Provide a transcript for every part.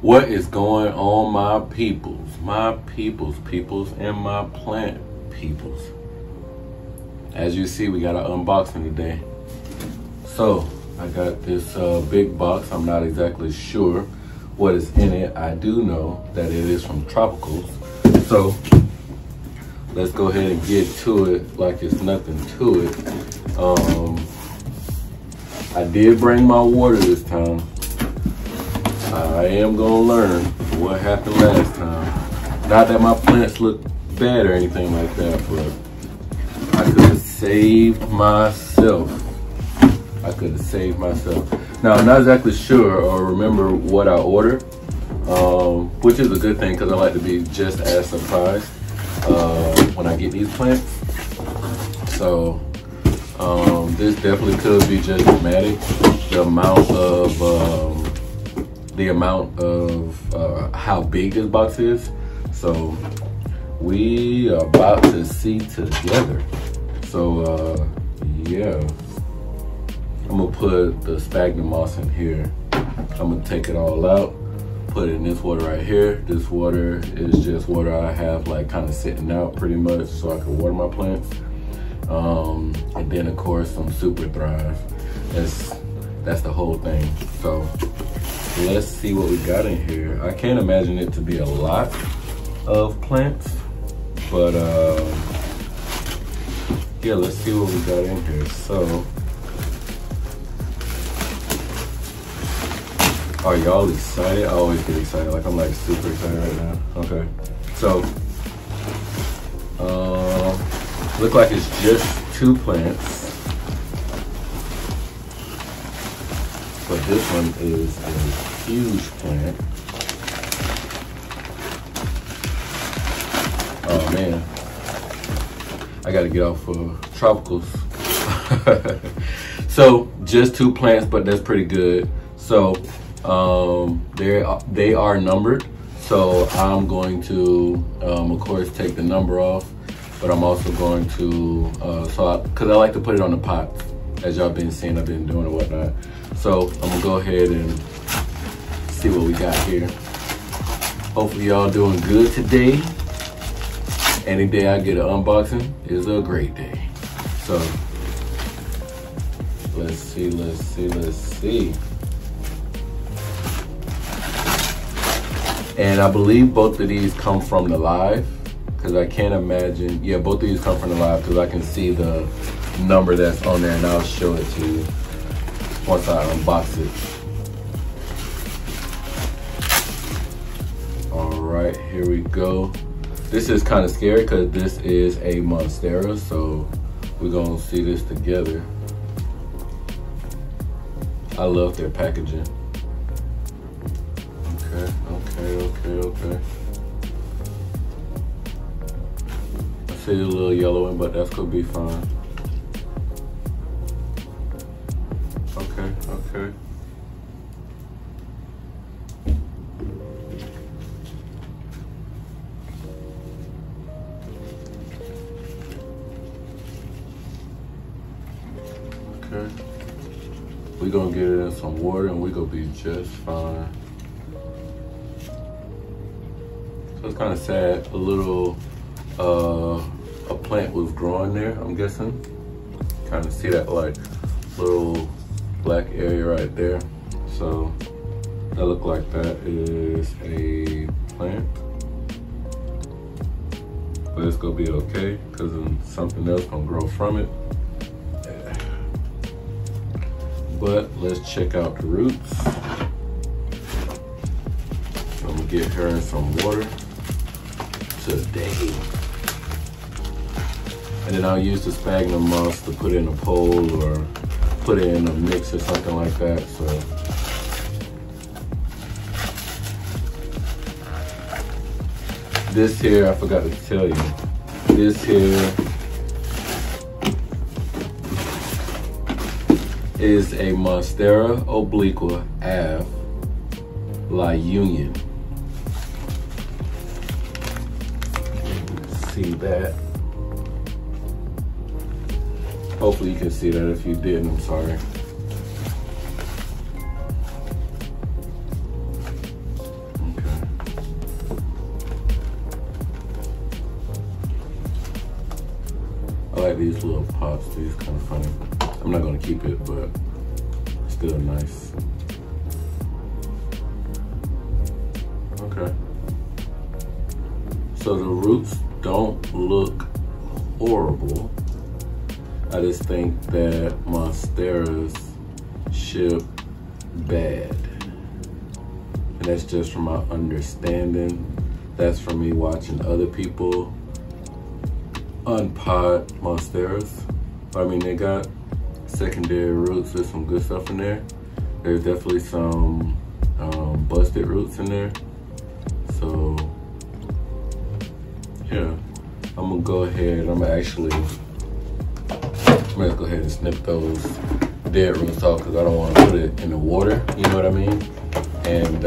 What is going on, my peoples, and my plant peoples? As you see, we got an unboxing today. So I got this big box. I'm not exactly sure what is in it. I do know that it is from Tropicals. So let's go ahead and get to it like it's nothing to it. I did bring my water this time. I am gonna learn what happened last time. Not that my plants look bad or anything like that, but I could have saved myself. Now, I'm not exactly sure or remember what I ordered, which is a good thing because I like to be just as surprised when I get these plants. So this definitely could be just dramatic. The amount of how big this box is. So we are about to see together. So yeah, I'm gonna put the Spagnoss moss in here. I'm gonna take it all out, put it in this water right here. This water is just water I have like kind of sitting out pretty much so I can water my plants. And then of course some SUPERthrive. That's the whole thing. So let's see what we got in here. I can't imagine it to be a lot of plants, but yeah, let's see what we got in here. So, are y'all excited? I always get excited. Like I'm like super excited right now. Okay, so look like it's just 2 plants. But this one is a huge plant. Oh man, I gotta get off Tropicals. So just 2 plants, but that's pretty good. So they are numbered. So I'm going to, of course, take the number off, but I'm also going to, because I like to put it on the pots, as y'all been seeing, I've been doing and whatnot. So I'm gonna go ahead and see what we got here. Hopefully y'all doing good today. Any day I get an unboxing is a great day. So let's see. And I believe both of these come from the live, because I can't imagine, yeah, both of these come from the live because I can see the number that's on there, and I'll show it to you once I unbox it. All right, here we go. This is kind of scary because this is a Monstera, so we're gonna see this together. I love their packaging. Okay. I see a little yellowing, but that's gonna be fine. Okay. Okay. We're gonna get it in some water and we're gonna be just fine. So it's kind of sad, a little, a plant was growing there, I'm guessing. Kind of see that like little black area right there. So that look like that is a plant, but it's gonna be okay because something else gonna grow from it. But let's check out the roots. I'm gonna get her in some water today. And then I'll use the Sphagnum moss to put in a pole or put it in a mix or something like that. So this here, I forgot to tell you, this here is a Monstera obliqua Ave La Union. See that? Hopefully you can see that. If you didn't, I'm sorry. like these little pots. These kind of funny. I'm not gonna keep it, but still nice. Okay. So the roots don't look horrible. I just think that monsteras ship bad. And that's just from my understanding. That's from me watching other people unpot monsteras. I mean, they got secondary roots with some good stuff in there. There's definitely some busted roots in there. So yeah, I'm gonna go ahead. I'm gonna go ahead and snip those dead roots off because I don't want to put it in the water. You know what I mean? And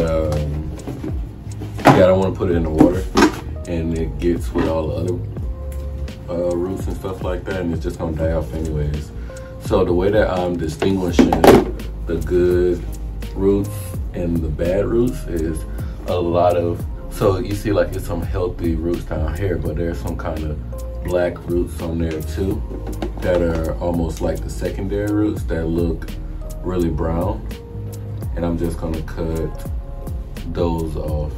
yeah, I don't want to put it in the water, and it gets with all the other roots and stuff like that, and it's just gonna die off anyways. So the way that I'm distinguishing the good roots and the bad roots is a lot of, so you see like it's some healthy roots down here, but there's some kind of black roots on there too that are almost like the secondary roots that look really brown. And I'm just gonna cut those off.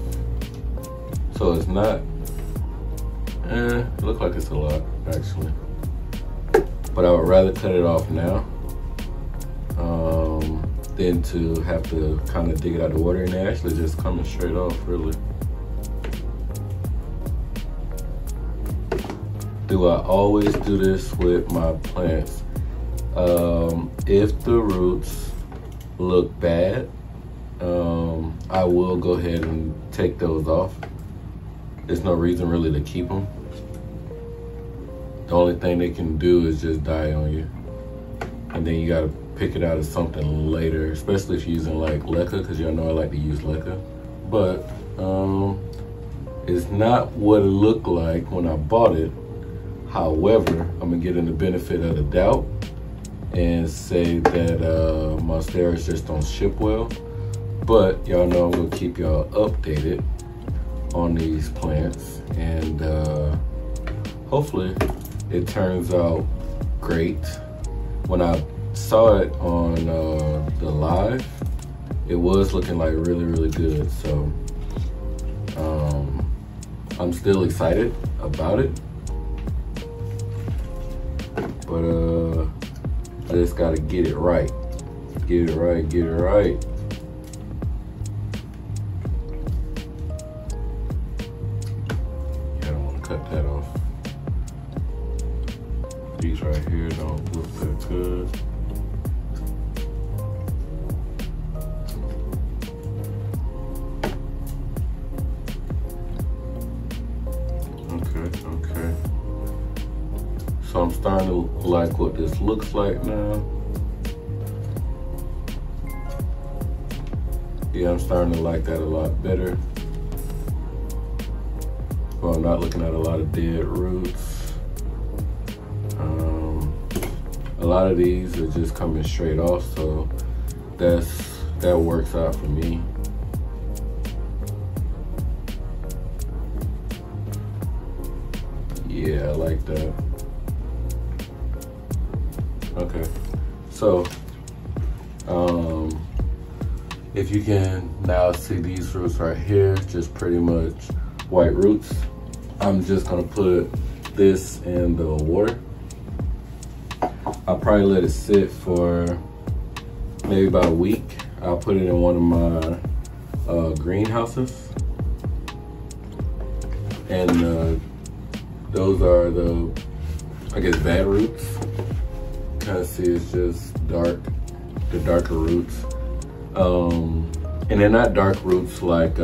So it's not, it looks like it's a lot actually. But I would rather cut it off now than to have to kind of dig it out of the water, and they're actually just coming straight off really. Do I always do this with my plants? If the roots look bad, I will go ahead and take those off. There's no reason really to keep them. The only thing they can do is just die on you. And then you gotta pick it out as something later, especially if you're using like leca, because y'all know I like to use leca. But it's not what it looked like when I bought it. However, I'm gonna get in the benefit of the doubt and say that monsteras just don't ship well. But y'all know I'm gonna keep y'all updated on these plants, and hopefully it turns out great. When I saw it on the live, it was looking like really, really good. So I'm still excited about it, but I just gotta get it right. Get it right, get it right. Yeah, I don't wanna cut that off. These right here don't look that good. Okay. So I'm starting to like what this looks like now. Yeah, I'm starting to like that a lot better. Well, I'm not looking at a lot of dead roots. A lot of these are just coming straight off, so that works out for me. Yeah, I like that. Okay, so if you can now see these roots right here, just pretty much white roots. I'm just gonna put this in the water. I'll probably let it sit for maybe about a week. I'll put it in one of my greenhouses, and those are the, I guess, bad roots. Kind of see it's just dark, the darker roots. And they're not dark roots like,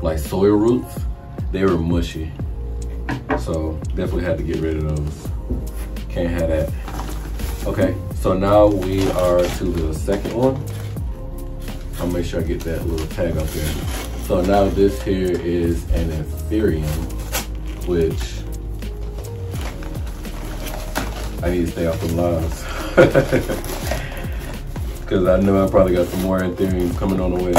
like soil roots. They were mushy. So definitely had to get rid of those. Can't have that. Okay, so now we are to the second one. I'll make sure I get that little tag up there. So now this here is an Ethereum, which I need to stay off the lives. Because I know I probably got some more Ethereum coming on the way.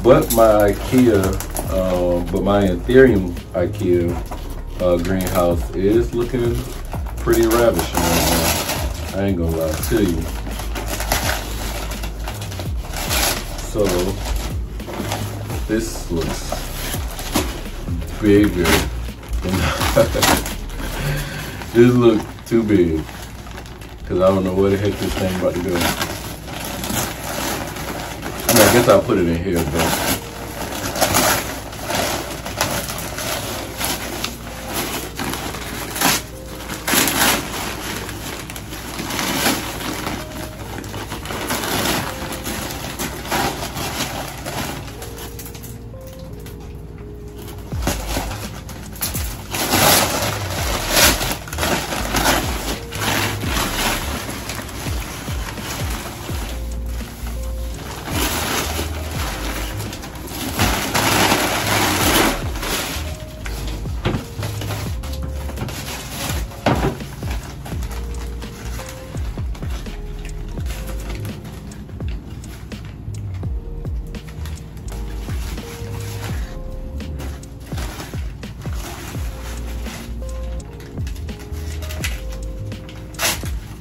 But my IKEA But my Ethereum IKEA greenhouse is looking pretty ravishing right now. I ain't gonna lie to you. So this looks bigger than this looks too big. Cause I don't know where the heck this thing about to go. I mean, I guess I'll put it in here, but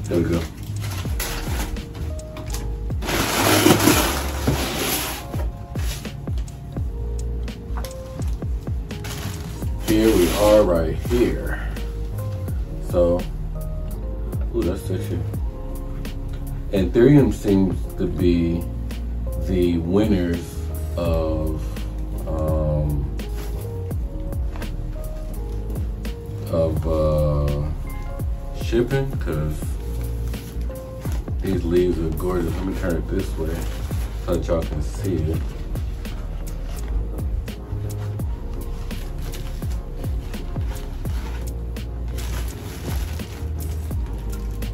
there we go. Here we are right here. So, ooh, that's sexy. Ethereum seems to be the winners of shipping, because these leaves are gorgeous. Let me turn it this way so that y'all can see it.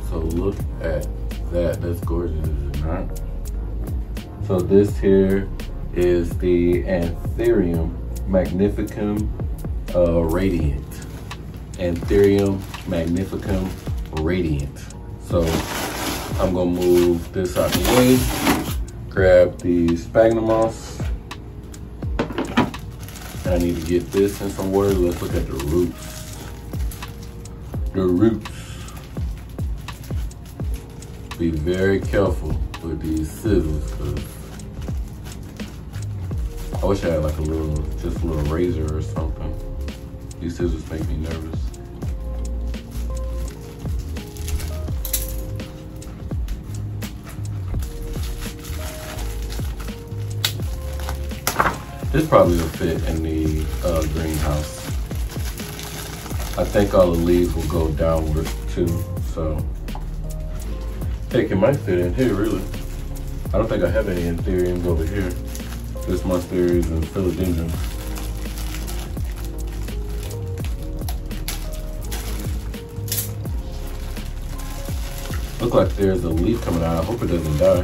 So look at that, that's gorgeous, is it not? So this here is the Anthurium Magnificum Radiant. Anthurium Magnificum Radiant. So I'm gonna move this out the way, grab the Spagmoss. I need to get this in some water. Let's look at the roots. The roots. Be very careful with these scissors, because I wish I had like just a little razor or something. These scissors make me nervous. This probably will fit in the greenhouse. I think all the leaves will go downward too, so I think it might fit in here, really. I don't think I have any Anthuriums over here. Just Monsteras and Philodendrons. Look like there's a leaf coming out. I hope it doesn't die.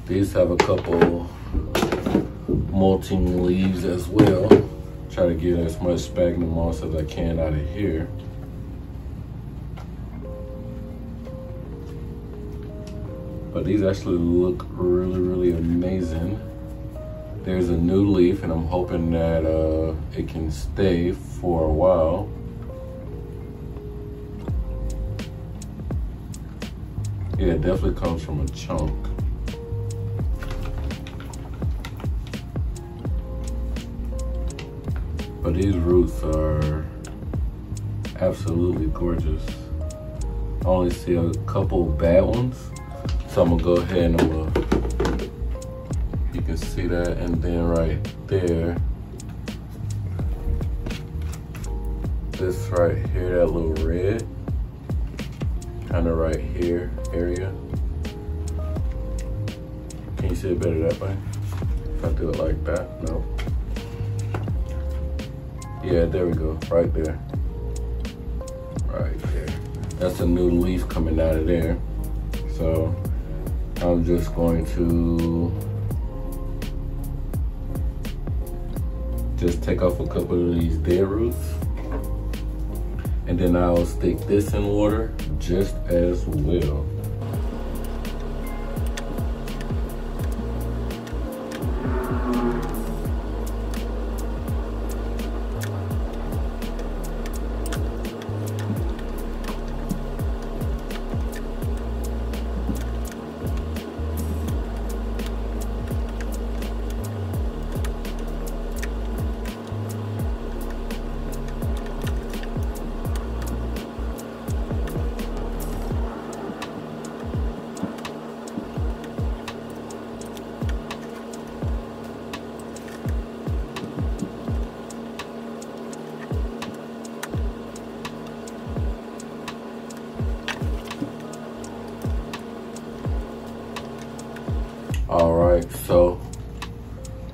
These have a couple molting leaves as well. Try to get as much Sphagnum moss as I can out of here. But these actually look really, really amazing. There's a new leaf and I'm hoping that it can stay for a while. Yeah, it definitely comes from a chunk. But these roots are absolutely gorgeous. I only see a couple bad ones. So I'm gonna go ahead and you can see that, and then right there, this right here, that little red, kind of right here area. Can you see it better that way? If I do it like that, no. Yeah, there we go, right there. right there. That's a new leaf coming out of there. So I'm just going to just take off a couple of these dead roots, and then I'll stick this in water just as well. All right, so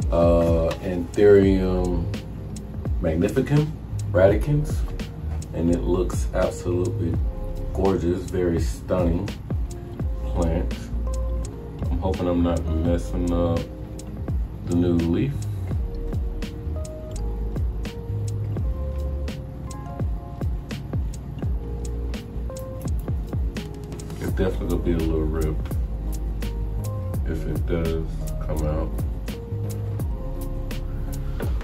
Anthurium magnificum, radicans, and it looks absolutely gorgeous, very stunning plant. I'm hoping I'm not messing up the new leaf. It's definitely gonna be a little ripped if it does come out.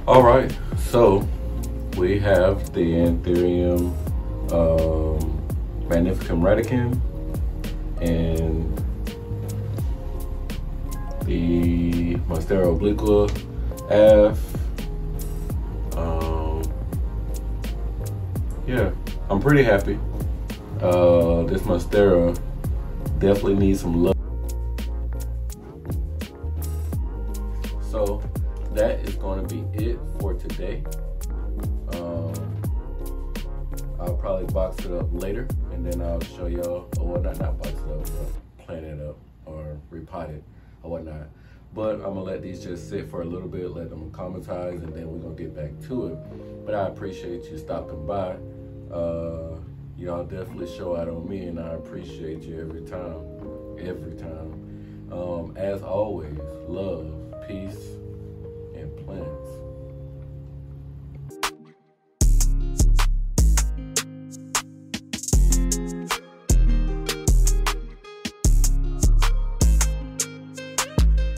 All right, so we have the Anthurium magnificum radicum and the Monstera obliqua F. Yeah, I'm pretty happy. This Monstera definitely needs some love. So that is going to be it for today. I'll probably box it up later, and then I'll show y'all, or not box it up, but plant it up or repot it or whatnot. But I'm gonna let these just sit for a little bit, let them acclimatize, and then we're gonna get back to it. But I appreciate you stopping by. Y'all definitely show out on me, and I appreciate you every time. As always, love, peace, and plants.